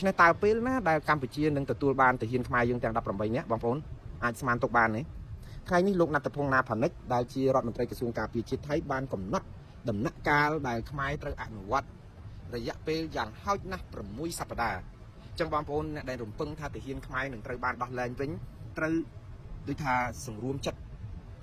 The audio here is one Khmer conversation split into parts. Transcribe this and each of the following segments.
ច្នេះតើពេលណាដែលកម្ពុជានឹងទទួលបានទាហានខ្មែរយើងទាំង18នាក់បងប្អូនអាចស្មានទុកបានទេថ្ងៃនេះលោកណាត់តពងណាផានិចដែលជារដ្ឋមន្ត្រីក្រសួងការពារជាតិថៃបានកំណត់ដំណាក់កាលដែលខ្មែរត្រូវអនុវត្តរយៈពេលយ៉ាងហោចណាស់6សប្តាហ៍អញ្ចឹងបងប្អូនអ្នកដែលរំពឹងថាទាហានខ្មែរនឹងត្រូវបានដោះលែងវិញត្រូវដូចថាសង្រួមចិត្ត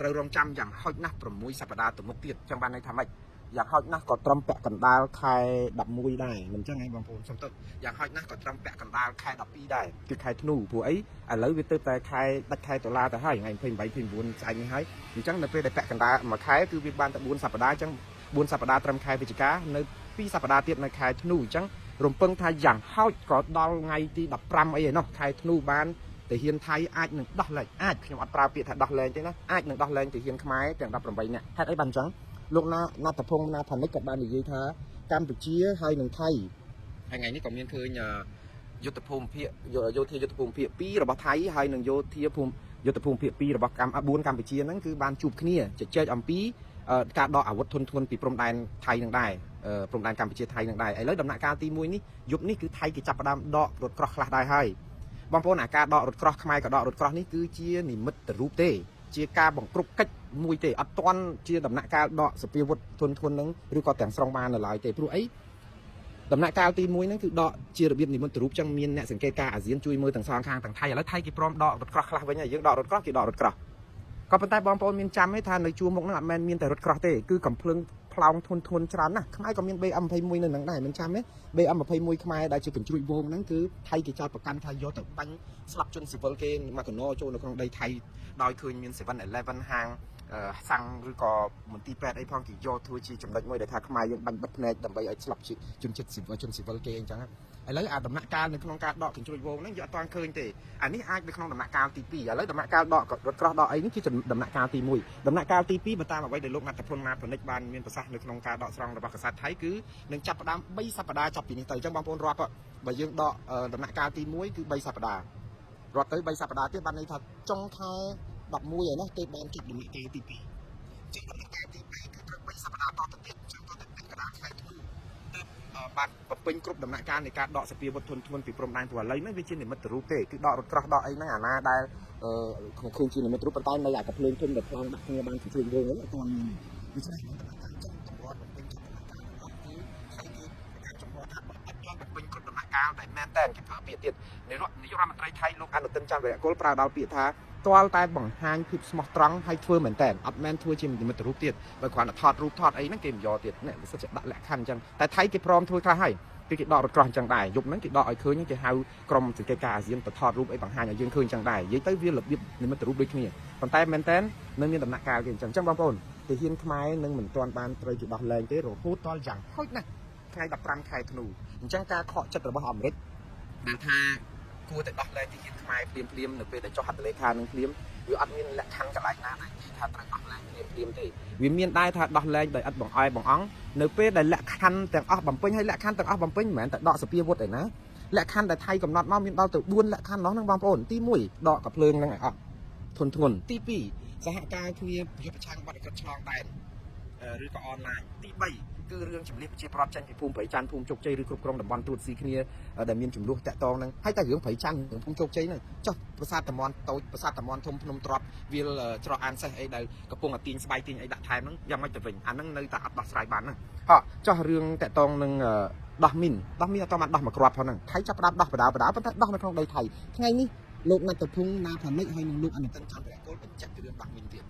ត្រូវរងចាំយ៉ាងហោចណាស់6សប្តាហ៍ទៅមុខទៀតអញ្ចឹងបានន័យថាម៉េចយ៉ាងហោចណាស់ក៏ត្រឹមពាក់កណ្ដាលខែ11ដែរមិនអញ្ចឹងឯងបងប្អូនសុំទោសយ៉ាងហោចណាស់ក៏ត្រឹមពាក់កណ្ដាលខែ12ដែរគឺខែធ្នូព្រោះអីឥឡូវវាទៅតែខែដាច់ខែតុលាទៅហើយថ្ងៃ28 29ស្អែកនេះហើយអញ្ចឹងនៅពេលដែលពាក់កណ្ដាលមួយខែគឺវាបានតែ4សប្តាហ៍អញ្ចឹង4សប្តាហ៍ត្រឹមខែវិច្ឆិកានៅ2សប្តាហ៍ទៀតនៅខែធ្នូអញ្ចឹងរំពឹងថាយ៉ាងហោចក៏ដល់ថ្ងៃទី15អីឯណោះខែធ្នូបានទាហានថៃអាចនឹងដោះលែងអាចខ្ញុំអត់ប្រើពាក្យថាដោះលែងទេណាអាចនឹងដោះលែងទាហានខ្មែរទាំង18នាក់ហេតុអីបានអញ្ចឹងលោកណាត់តភងណាផានិចក៏បាននិយាយថាកម្ពុជាហើយនឹងថៃថ្ងៃនេះក៏មានឃើញយុទ្ធភូមិភាគយោធាយុទ្ធភូមិភាគ2របស់ថៃហើយនឹងយោធាភូមិយុទ្ធភូមិភាគ2របស់4កម្ពុជាហ្នឹងគឺបានជួបគ្នាជជែកអំពីការដកអាវុធធុនធ្ងន់ពីព្រំដែនថៃនឹងដែរព្រំដែនកម្ពុជាថៃនឹងដែរឥឡូវដំណាក់កាលទី1នេះយប់នេះគឺថៃគេចាប់ផ្ដើមដករថក្រោះខ្លះដែរហើយបងប្អូនអាការដករថក្រោះខ្មែរក៏ដករថក្រោះនេះគឺជានិមិត្តរូបទេជាការបង្ក្រប់កិច្ចមួយទេអត់ទាន់ជាដំណាក់កាលដកសពាវុធធនហ្នឹងឬក៏ទាំងស្រុងបាននៅឡើយទេព្រោះអីដំណាក់កាលទី1ហ្នឹងគឺដកជារបៀបនិមិត្តរូបចឹងមានអ្នកសង្កេតការអាស៊ានជួយមើលទាំងសងខាងទាំងថៃឥឡូវថៃគេព្រមដករថក្រោះខ្លះវិញហើយយើងដករថក្រោះគេដករថក្រោះក៏ប៉ុន្តែបងប្អូនមានចាំទេថានៅជួរមុខហ្នឹងអត់មែនមានតែរថក្រោះទេគឺកំភ្លើងផ្លោងធនច្រើនណាស់ខ្មែរក៏មាន BM21 នៅហ្នឹងដែរមិនចាំទេ BM21 ខ្មែរដែលជាកញ្ជ្រួចវងហ្នឹងគឺថៃគេចោទប្រកាន់ថាយកទៅបាញ់ស្លាប់ជនស៊ីវិលគេមកកណោចូលនៅក្នុងដីថៃដោយឃើញមាន 7-Eleven ហាងសាំងឬក៏មន្ទីរពេទ្យអីផងគេយកធ្វើជាចំណុចមួយដែលថាខ្មែរយើងបាញ់បិទភ្នែកដើម្បីឲ្យស្លាប់ជនជាតិស៊ីវិលជនស៊ីវិលគេអញ្ចឹងឥឡូវអាដំណាក់កាលនៅក្នុងការដកកញ្ជ្រួចវងហ្នឹងយកអត់ទាន់ឃើញទេអានេះអាចនៅក្នុងដំណាក់កាលទី2ឥឡូវដំណាក់កាលដករថក្រោះដកអីនេះជាដំណាក់កាលទី1ដំណាក់កាលទី2បើតាមអ្វីដែលលោកណាត់តភុនណាប្រណិចបានមានប្រសាសន៍នៅក្នុងការដកស្រង់របស់កាសែតថៃគឺនឹងចាប់ផ្ដើម3សប្តាហ៍ចាប់ពីនេះទៅអញ្ចឹងបងប្អូនរាប់បើយើងដកដំណាក់កាលទី1គឺ3សប្តាហ៍រាប់ទៅ3សប្តាហ៍ទៀតបានន័យថាចុងខែ11ហើយណាគេបានជិះដំណាក់កាលទី2ចឹងដំណាក់កាលទី2គឺត្រូវ3សប្តាហ៍តទៅទៀតអញ្ចឹងតទៅកណ្ដាលខែធ្នូបានបំពេញគ្រប់ដំណាក់កាលនៃការដកសពាវុធធនធ្ងន់ពីព្រំដែនព្រោះឥឡូវនេះវាជានិមិត្តរូបទេគឺដករថក្រោះដកអីហ្នឹងអាណាដែលឃើញជានិមិត្តរូបប៉ុន្តែនៅអាកាភ្លើងធំដែលផ្លងដាក់គ្នាបានជាជួយយើងហ្នឹងអត់ទាន់មានដូច្នេះដំណាក់កាលចឹងតម្រាត់បំពេញជាដំណាក់កាលរបស់គឺហើយគឺប្រកាសចំហថាអត់ទាន់បំពេញគ្រប់ដំណាក់កាលតែមែនតែគេប្រើពាក្យទៀតនាយករដ្ឋមន្ត្រីថៃលោកអនុទិនច័ន្ទវរៈគុលប្រើដល់ពាក្យថាទាល់តែបង្ហាញភាពស្មោះត្រង់ហើយធ្វើមែនតែនអត់មែនធ្វើជានិមិត្តរូបទៀតបើគ្រាន់តែថតរូបថតអីហ្នឹងគេមិនយកទៀតនេះវាសិតជាដាក់លក្ខខណ្ឌអញ្ចឹងតែថៃគេព្រមធ្វើខ្លះហើយគឺគេដករថក្រោះអញ្ចឹងដែរយប់ហ្នឹងគេដកឲ្យឃើញគេហៅក្រុមសង្កេតការអាស៊ានទៅថតរូបអីបង្ហាញឲ្យយើងឃើញអញ្ចឹងដែរនិយាយទៅវារបៀបនិមិត្តរូបដូចគ្នាប៉ុន្តែមែនតែននៅមានដំណាក់កាលគេអញ្ចឹងបងប្អូនទាហានខ្មែរនឹងមិនទាន់បានត្រូវជាដោះលែងទេរហូតដល់យ៉ាងហោចណាស់ថ្ងៃ15ខែធ្នូអញ្ចឹងការខកចិត្តរបស់អាមេរិកដែលថាគួរតែដោះលែងទាហានខ្មែរភ្លាមនៅពេលដែលចុះហត្ថលេខានឹងភ្លាមវាអត់មានលក្ខខណ្ឌកន្លែងណាដែលគេថាត្រូវដោះលែងភ្លាមទេវាមានដែរថាដោះលែងដោយឥតបង្អែបង្អង់នៅពេលដែលលក្ខខណ្ឌទាំងអស់បំពេញហើយលក្ខខណ្ឌទាំងអស់បំពេញមិនមែនតែដកសពាវុធឯណាលក្ខខណ្ឌដែលថៃកំណត់មកមានដល់ទៅ4លក្ខខណ្ឌនោះហ្នឹងបងប្អូនទី1ដកកាភ្លើងហ្នឹងឲ្យអស់ធនធ្ងន់ទី2សហការគ្នាប្រយុទ្ធប្រឆាំងបទក្រិតឆ្លងដែនឬក៏អនឡាញទី3គឺរឿងជំនះប្រជាប្រដ្ឋចាញ់ពីភូមិព្រៃច័ន្ទភូមិជោគជ័យឬគ្រប់គ្រងតំបន់ទូតស៊ីគ្នាដែលមានចំនួនតាក់តងហ្នឹងហើយតែរឿងព្រៃច័ន្ទរឿងភូមិជោគជ័យហ្នឹងចុះប្រាសាទតំន់តូចប្រាសាទតំន់ធំភ្នំទ្រាប់វាលច្រកអានសេះអីដែលកំពុងតែទាញស្បៃទាញអីដាក់ថែមហ្នឹងយ៉ាងម៉េចទៅវិញអាហ្នឹងនៅតែអត់ដោះស្រាយបានហ្នឹងចុះរឿងតាក់តងនឹងដោះមីនអត់បានដោះមកគ្រាប់ផងហ្នឹងថៃចាប់ផ្ដើមដោះបដាប៉ុន្តែដោះនៅក្នុងដីថៃថ្ងៃនេះលោកណាត់តភុងណាផានិចហើយនឹងលោកអនុទិនច័ន្ទវរៈគុលបញ្ជាក់ពីរឿងដោះមីនទៀត